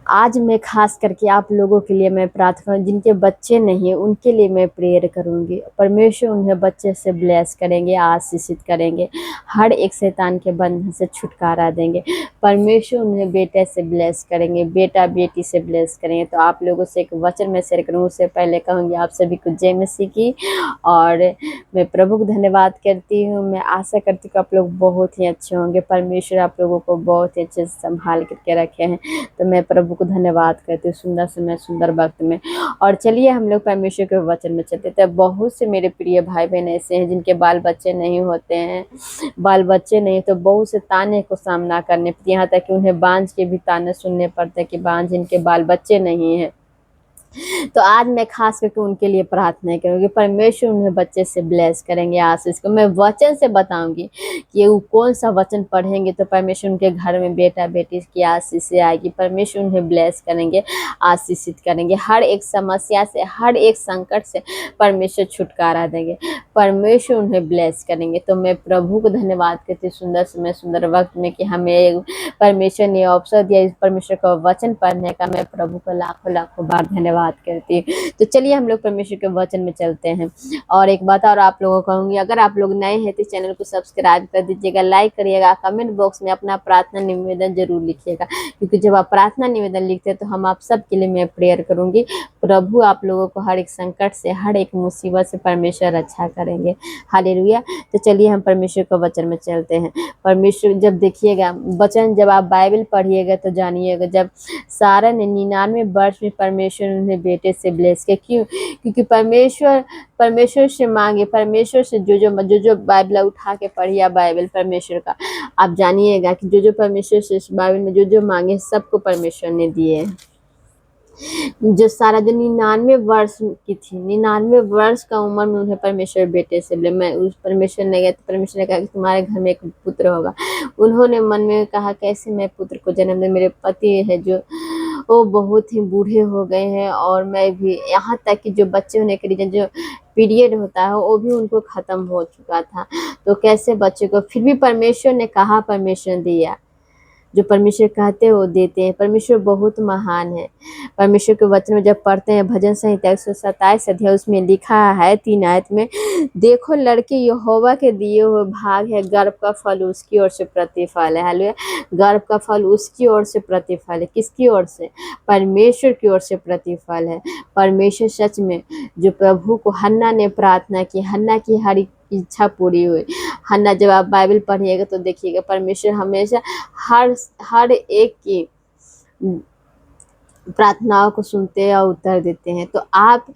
आज मैं खास करके आप लोगों के लिए मैं प्रार्थना, जिनके बच्चे नहीं हैं उनके लिए मैं प्रेयर करूँगी। परमेश्वर उन्हें बच्चे से ब्लेस करेंगे, आशीषित करेंगे, हर एक शैतान के बंधन से छुटकारा देंगे। परमेश्वर उन्हें बेटे से ब्लेस करेंगे, बेटा बेटी से ब्लेस करेंगे। तो आप लोगों से एक वचन मैं शेयर करूँ, उससे पहले कहूँगी आप सभी को जय मसीह की। और मैं प्रभु को धन्यवाद करती हूँ। मैं आशा करती हूँ कि आप लोग बहुत ही अच्छे होंगे। परमेश्वर आप लोगों को बहुत ही अच्छे से संभाल करके रखे हैं। तो मैं प्रभु को धन्यवाद करती हूँ सुंदर समय सुंदर वक्त में। और चलिए हम लोग परमेश्वर के वचन में चलते थे। बहुत से मेरे प्रिय भाई बहन ऐसे हैं जिनके बाल बच्चे नहीं होते हैं, बाल बच्चे नहीं तो बहुत से ताने को सामना करने पड़ते, यहाँ तक कि उन्हें बांझ के भी ताने सुनने पड़ते हैं कि बांझ इनके बाल बच्चे नहीं हैं। तो आज मैं खास करके उनके लिए प्रार्थना करूँगी, परमेश्वर उन्हें बच्चे से ब्लेस करेंगे, आशीष को मैं वचन से बताऊंगी कि वो कौन सा वचन पढ़ेंगे तो परमेश्वर उनके घर में बेटा बेटी की आशीष से आएगी। परमेश्वर उन्हें ब्लेस करेंगे, आशीषित करेंगे, हर एक समस्या से, हर एक संकट से परमेश्वर छुटकारा देंगे, परमेश्वर उन्हें ब्लेस करेंगे। तो मैं प्रभु को धन्यवाद करती हूँ सुंदर समय सुंदर वक्त में कि हमें परमेश्वर ने अवसर दिया इस परमेश्वर का वचन पढ़ने का। मैं प्रभु को लाखों लाखों बार धन्यवाद करती हूँ। तो चलिए हम लोग परमेश्वर के वचन में चलते हैं। और एक बात और आप लोगों को कहूँगी, अगर आप लोग नए हैं तो चैनल को सब्सक्राइब कर दीजिएगा, लाइक करिएगा, कमेंट बॉक्स में अपना प्रार्थना निवेदन जरूर लिखिएगा, क्योंकि जब आप प्रार्थना निवेदन लिखते हैं तो हम आप सब के लिए मैं प्रेयर करूँगी। प्रभु आप लोगों को हर एक संकट से, हर एक मुसीबत से परमेश्वर अच्छा करेंगे। हालेलुया। तो चलिए हम परमेश्वर के वचन में चलते हैं। परमेश्वर जब देखिएगा वचन, जब आप बाइबल पढ़िएगा तो जानिएगा, जब सारा ने 99 वर्ष में परमेश्वर उन्हें बेटे से ब्लेस किया। क्यों? क्योंकि परमेश्वर से मांगे, परमेश्वर से जो बाइबल उठा के पढ़िए बाइबल परमेश्वर का, आप जानिएगा कि जो परमेश्वर से बाइबल में जो मांगे सबको परमेश्वर ने दिए। जो सारा जो 99 वर्ष की थी, 99 वर्ष का उम्र में उन्हें परमेश्वर बेटे से बोले, मैं उस परमेश्वर ने गया तो परमेश्वर ने कहा कि तुम्हारे घर में एक पुत्र होगा। उन्होंने मन में कहा कैसे मैं पुत्र को जन्म दे, मेरे पति है जो वो बहुत ही बूढ़े हो गए हैं, और मैं भी, यहाँ तक कि जो बच्चे होने के रीजन जो पीरियड होता है वो भी उनको खत्म हो चुका था, तो कैसे बच्चे को, फिर भी परमेश्वर ने कहा, परमेश्वर ने दिया। जो परमेश्वर कहते हैं वो देते हैं। परमेश्वर बहुत महान है। परमेश्वर के वचन में जब पढ़ते हैं भजन संहिता 127 अध्याय, उसमें लिखा है 3 आयत में, देखो लड़के यहोवा के दिए हुए भाग है, गर्भ का फल उसकी ओर से प्रतिफल है। हालेलुया। गर्भ का फल उसकी ओर से प्रतिफल है। किसकी ओर से? परमेश्वर की ओर से प्रतिफल है। परमेश्वर सच में, जो प्रभु को हन्ना ने प्रार्थना की, हन्ना की हर एक इच्छा पूरी हुई। हन्ना, जब आप बाइबल पढ़िएगा तो देखिएगा परमेश्वर हमेशा हर एक की प्रार्थनाओं को सुनते हैं और उत्तर देते हैं। तो आप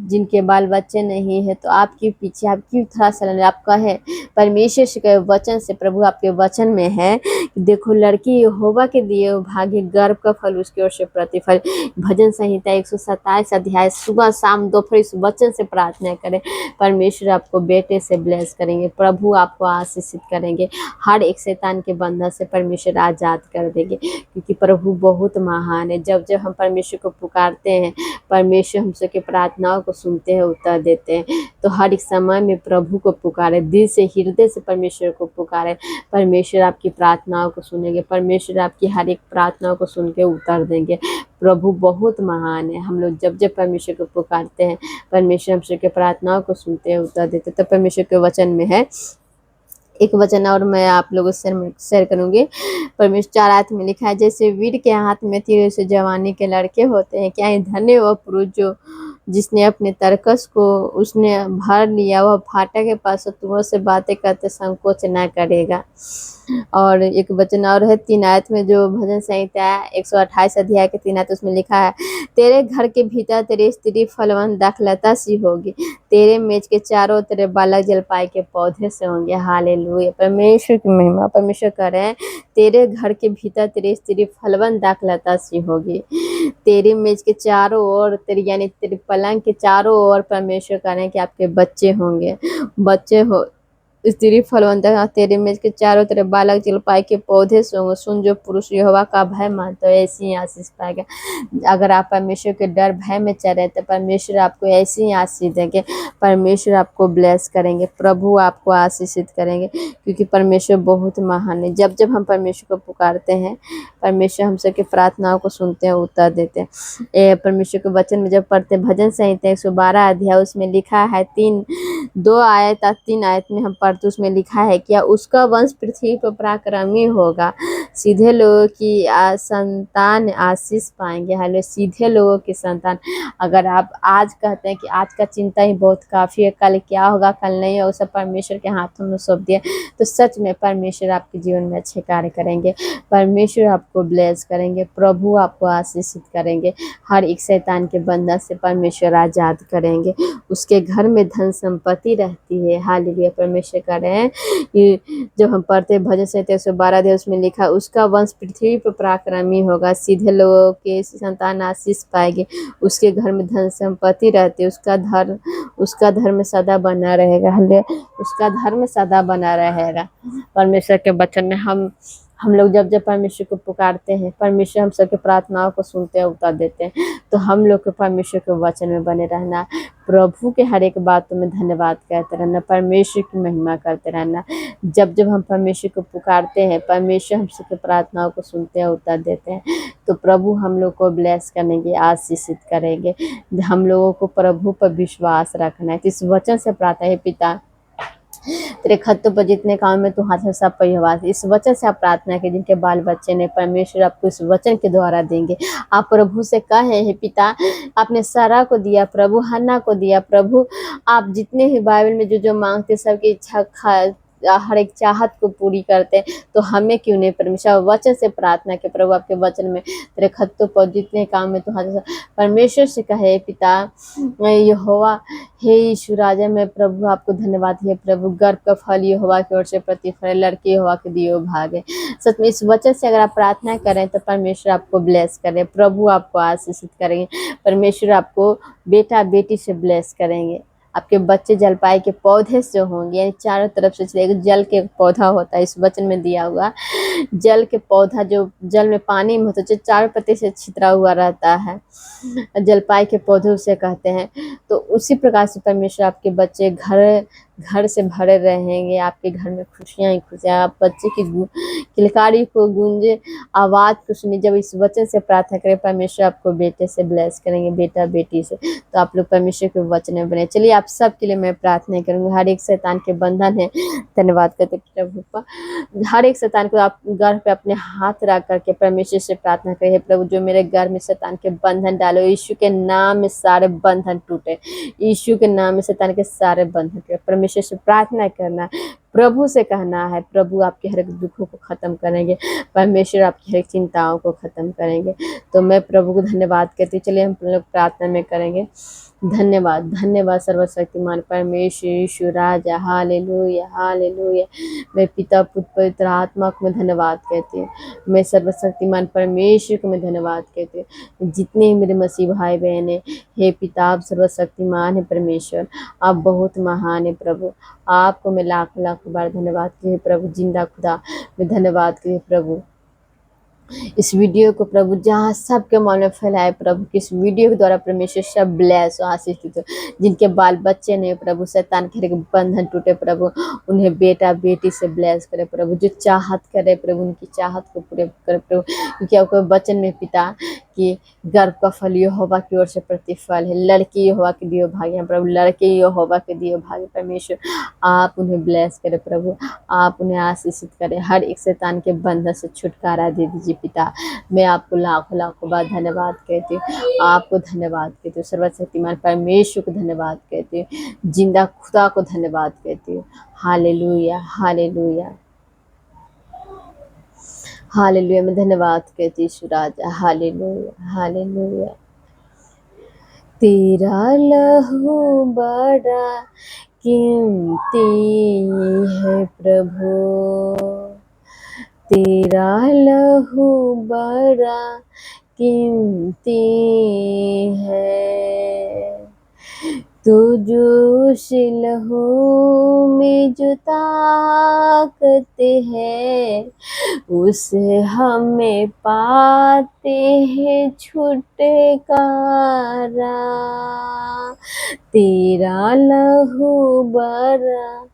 जिनके बाल बच्चे नहीं है तो आपके पीछे आप क्यों थोड़ा सा आपका है, परमेश्वर के वचन से, प्रभु आपके वचन में है कि देखो लड़की यहोवा के दिए भाग्य, गर्भ का फल उसकी ओर से प्रतिफल। भजन संहिता 127 अध्याय, सुबह शाम दोपहर इस वचन से प्रार्थना करें। परमेश्वर आपको बेटे से ब्लेस करेंगे, प्रभु आपको आशीषित करेंगे, हर एक शैतान के बंधन से परमेश्वर आजाद कर देंगे, क्योंकि प्रभु बहुत महान है। जब जब हम परमेश्वर को पुकारते हैं, परमेश्वर हम सबके प्रार्थनाओं को सुनते हैं, उत्तर देते हैं। तो हर एक समय में प्रभु को पुकारे, दिल से हृदय से परमेश्वर को पुकारे, परमेश्वर आपकी प्रार्थनाओं को सुनेंगे, परमेश्वर आपकी हर एक प्रार्थनाओं को सुन के उत्तर देंगे। प्रभु बहुत महान है। हम लोग जब जब परमेश्वर को पुकारते हैं, परमेश्वर हम सबके प्रार्थनाओं को सुनते हैं, उत्तर देते हैं। तो परमेश्वर के वचन में है एक वचन और मैं आप लोगों से शेयर करूंगी। परमेश्वर 4 आयत में लिखा है, जैसे वीर के हाथ में तीर से जवानी के लड़के होते हैं, क्या ही धन्य वह पुरुष जो जिसने अपने तरकस को उसने भर लिया, वह फाटक के पास शत्रुओं से बातें करते संकोच न करेगा। और एक वचन और है 3 आयत में, जो भजन संहिता 128 अध्याय के 3 आयत, उसमें लिखा है, तेरे घर के भीतर तेरी स्त्री फलवंत दाखलता सी होगी, तेरे मेज के चारों तेरे बालक जलपाई के पौधे से होंगे। हालेलुया। परमेश्वर की महिमा। परमेश्वर कह रहे हैं तेरे घर के भीतर तेरी स्त्री फलवंत दाखलता सी होगी, तेरे मेज के चारों ओर, तेरी यानी तेरे पलंग के चारों ओर परमेश्वर कह रहे हैं कि आपके बच्चे होंगे, बच्चे हो स्त्री फलवंत है, तेरे मेज के चारों तरफ बालक जलपाई के पौधे से होंगे। सुन, जो पुरुष यहोवा का भय मानता है ऐसी ही आशीष पाएगा। अगर आप परमेश्वर के डर भय में चले तो परमेश्वर आपको ऐसी ही आशीष देंगे। परमेश्वर आपको ब्लेस करेंगे, प्रभु आपको आशीषित करेंगे, क्योंकि परमेश्वर बहुत महान है। जब जब हम परमेश्वर को पुकारते हैं, परमेश्वर हम सबकी प्रार्थनाओं को सुनते हैं, उत्तर देते हैं। परमेश्वर के वचन में जब पढ़ते हैं, भजन संहिता 112 अध्याय, उसमें लिखा है 3 आयत में हम पढ़ते, उसमें लिखा है क्या उसका वंश पृथ्वी पर पराक्रमी होगा, सीधे लोगों की संतान आशीष पाएंगे। हालेलुया, सीधे लोगों की संतान। अगर आप आज कहते हैं कि आज का चिंता ही बहुत काफ़ी है, कल क्या होगा कल नहीं होगा, सब परमेश्वर के हाथों में सौंप दिया, तो सच में परमेश्वर आपके जीवन में अच्छे कार्य करेंगे। परमेश्वर आपको ब्लेस करेंगे, प्रभु आपको आशीषित करेंगे, हर एक शैतान के बंधन से परमेश्वर आज़ाद करेंगे। उसके घर में धन संपत्ति रहती है। हालेलुया, परमेश्वर कह रहे हैं कि जब हम पढ़ते हैं भजन संहिता 112 अध्याय, उसमें लिखा उसका वंश पृथ्वी पर पराक्रमी होगा, सीधे लोगों के संतान आशीष पाएगी, उसके घर में धन संपत्ति रहती है, उसका धर्म सदा बना रहेगा। हालेलुया, उसका धर्म सदा बना रहेगा। परमेश्वर के वचन में हम लोग जब जब परमेश्वर को पुकारते हैं, परमेश्वर हम सबके प्रार्थनाओं को सुनते हैं, उत्तर देते हैं। तो हम लोग को परमेश्वर के वचन में बने रहना, प्रभु के हर एक बातों में धन्यवाद कहते रहना, परमेश्वर की महिमा करते रहना। जब जब हम परमेश्वर को पुकारते हैं, परमेश्वर हम सबके प्रार्थनाओं को सुनते हैं, उत्तर देते हैं, तो प्रभु हम लोग को ब्लेस करेंगे, आशीषित करेंगे। हम लोगों को प्रभु पर विश्वास रखना है। तो इस वचन से प्रार्थना है, पिता तेरे खत्तों पर जितने काम में तू हाथ है सब पर यहोवा। इस वचन से आप प्रार्थना की, जिनके बाल बच्चे ने, परमेश्वर आपको इस वचन के द्वारा देंगे। आप प्रभु से कहे हैं, पिता आपने सारा को दिया, प्रभु हन्ना को दिया, प्रभु आप जितने ही बाइबल में जो जो मांगते सबकी इच्छा हर एक चाहत को पूरी करते हैं, तो हमें क्यों नहीं। परमेश्वर वचन से प्रार्थना के, प्रभु आपके वचन में तेरे खत्तों पर जितने काम में तू हाथ, परमेश्वर से कहे पिता यहोवा, हे यीशु राजा, मैं प्रभु आपको धन्यवाद है प्रभु, गर्भ का फल यहोवा की ओर से प्रतिफल, लड़के यहोवा के दियो भागे। सच में इस वचन से अगर आप प्रार्थना करें तो परमेश्वर आपको ब्लेस करें, प्रभु आपको आशीषित करेंगे, परमेश्वर आपको बेटा बेटी से ब्लेस करेंगे। आपके बच्चे जलपाई के पौधे से होंगे, यानी चारों तरफ से एक जल के पौधा होता है, इस वचन में दिया हुआ जल के पौधा जो जल में पानी में होता है, जो चारों पत्ती से छितरा हुआ रहता है, जलपाई के पौधे उसे कहते हैं। तो उसी प्रकार से परमेश्वर आपके बच्चे घर से भरे रहेंगे, आपके घर में खुशियाँ ही खुशियाँ। आप बच्चे की किलकारी को गूंजे आवाज़ को सुनी। जब इस वचन से प्रार्थना करें, परमेश्वर आपको बेटे से ब्लेस करेंगे, बेटा बेटी से। तो आप लोग परमेश्वर के वचन में बने। चलिए आप सब के लिए मैं प्रार्थना करूँगी। हर एक शैतान के बंधन है, धन्यवाद करते प्रभु का। हर एक शैतान को आप घर पे अपने हाथ रख करके परमेश्वर से प्रार्थना करें, हे प्रभु जो मेरे घर में शैतान के बंधन डालो, यीशु के नाम में सारे बंधन टूटे, यीशु के नाम में शैतान के सारे बंधन टूटे। परमेश्वर से प्रार्थना करना, प्रभु से कहना है, प्रभु आपके हर एक दुखों को खत्म करेंगे, परमेश्वर आपकी हर एक चिंताओं को खत्म करेंगे। तो मैं प्रभु को धन्यवाद कहती हूँ। चलिए हम लोग प्रार्थना में करेंगे। धन्यवाद धन्यवाद सर्वशक्तिमान परमेश्वर यीशु राजा, हालेलुया हालेलुया। मैं पिता पुत्र पवित्र आत्मा को मैं धन्यवाद कहती हूँ। मैं सर्वशक्तिमान परमेश्वर को मैं धन्यवाद कहती हूँ। जितने ही मेरे मसीह भाई बहन हैं, हे पिता आप सर्वशक्तिमान है परमेश्वर, आप बहुत महान है प्रभु। आपको मैं लाख लाख बार धन्यवाद की प्रभु, जिंदा खुदा मैं धन्यवाद की प्रभु। इस वीडियो को प्रभु जहाँ सबके मन में फैलाए प्रभु, कि इस वीडियो के द्वारा परमेश्वर सब ब्लेस हो, आशीषित हो। जिनके बाल बच्चे नहीं प्रभु, शैतान के बंधन टूटे प्रभु, उन्हें बेटा बेटी से ब्लेस करे प्रभु। जो चाहत करे प्रभु, उनकी चाहत को पूरे करे प्रभु, क्योंकि आपको वचन में पिता कि गर्भ का फल यहोवा की ओर से प्रतिफल है, लड़की यहोवा के दियो भाग्य हैं प्रभु, लड़के यहोवा के दियो भाग्य। परमेश्वर आप उन्हें ब्लेस करे प्रभु, आप उन्हें आशीषित करें, हर एक शैतान के बंधन से छुटकारा दे दीजिए पिता। मैं आपको लाखों लाखों बार धन्यवाद कहती हूँ, आपको धन्यवाद कहती हूँ, सर्वशक्तिमान परमेश्वर को धन्यवाद कहती हूँ, जिंदा खुदा को धन्यवाद कहती हूँ। Hallelujah hallelujah hallelujah. मैं धन्यवाद कहती हूँ राजा, हालेलुया हालेलुया। तेरा लहू बड़ा कीमती है प्रभु, तेरा लहू बड़ा कीमती है, तो जोश लहू में जो ताकत है, उसे हमें पाते हैं छुटकारा। तेरा लहू बड़ा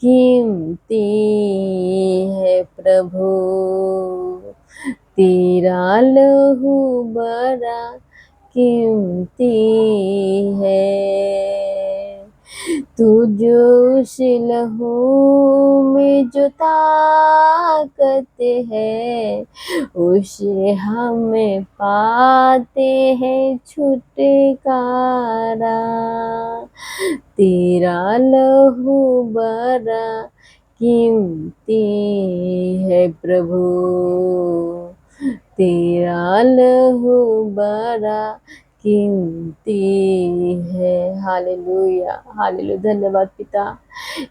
कीमती है प्रभु, तेरा लहू बड़ा कीमती है। तू जोश लहू में जो ताकत है, उसे हमें पाते हैं छुटकारा। तेरा लहू बड़ा कीमती है प्रभु, तेरा लहू बड़ा कीमती है। Hallelujah, hallelujah. धन्यवाद पिता।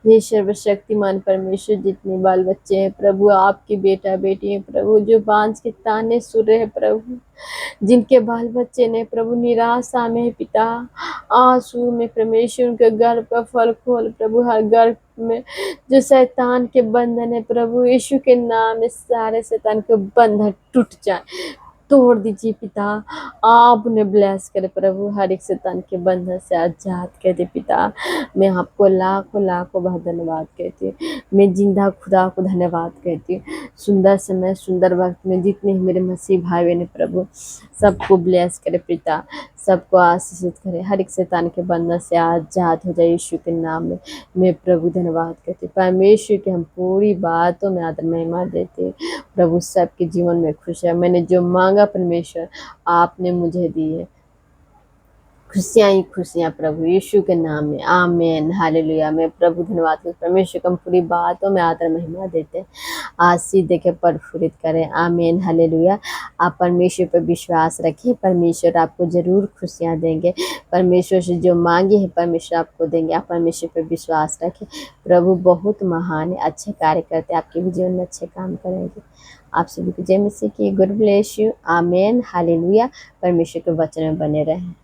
हे सर्वशक्तिमान परमेश्वर, जितने बाल बच्चे हैं प्रभु, आपके बेटा बेटी हैं प्रभु, जो बांझ के ताने सुन रहे हैं प्रभु, जिनके बाल बच्चे ने प्रभु निराशा में पिता, आंसू में परमेश्वर, उनके गर्भ का फल खोल प्रभु, हर गर्भ में जो शैतान के बंधन है प्रभु, यीशु के नाम में सारे शैतान के बंधन टूट जाए, तोड़ दीजिए पिता। आप उन्हें ब्लेस करे प्रभु, हर एक शैतान के बंधन से आजाद कर दे पिता। मैं आपको लाखों लाखों बहुत धन्यवाद कहती हूँ। मैं जिंदा खुदा को धन्यवाद कहती हूँ। सुंदर समय, सुंदर वक्त में जितने ही मेरे मसीह भाई बहन प्रभु, सबको ब्लेस करे पिता, सबको आशीषित करे, हर एक शैतान के बंधन से आजाद हो जाए यीशु के नाम में। मैं प्रभु धन्यवाद करती हूँ। परमेश्वर के हम पूरी बातों में आदर महिमा देते हैं प्रभु, सबके जीवन में खुश है। मैंने जो मांगा परमेश्वर आपने मुझे दी है, खुशियाँ ही खुशियाँ प्रभु यीशु के नाम में, आमीन, हालेलुया। मैं प्रभु धन्यवाद करती हूँ। परमेश्वर को हम पूरी बातों में आदर महिमा देते हैं, आशीष देके प्रफुल्लित करें, आमीन, हालेलुया। आप परमेश्वर पर विश्वास रखें, परमेश्वर आपको जरूर खुशियाँ देंगे। परमेश्वर से जो मांगे है परमेश्वर आपको देंगे। आप परमेश्वर पर विश्वास रखें, प्रभु बहुत महान है, अच्छे कार्य करते हैं, आपके भी जीवन में अच्छे काम करेंगे। आप सभी को जय मसीह की। गुड ब्लेस यू, आमीन, हालेलुया। परमेश्वर के वचन में बने रहें।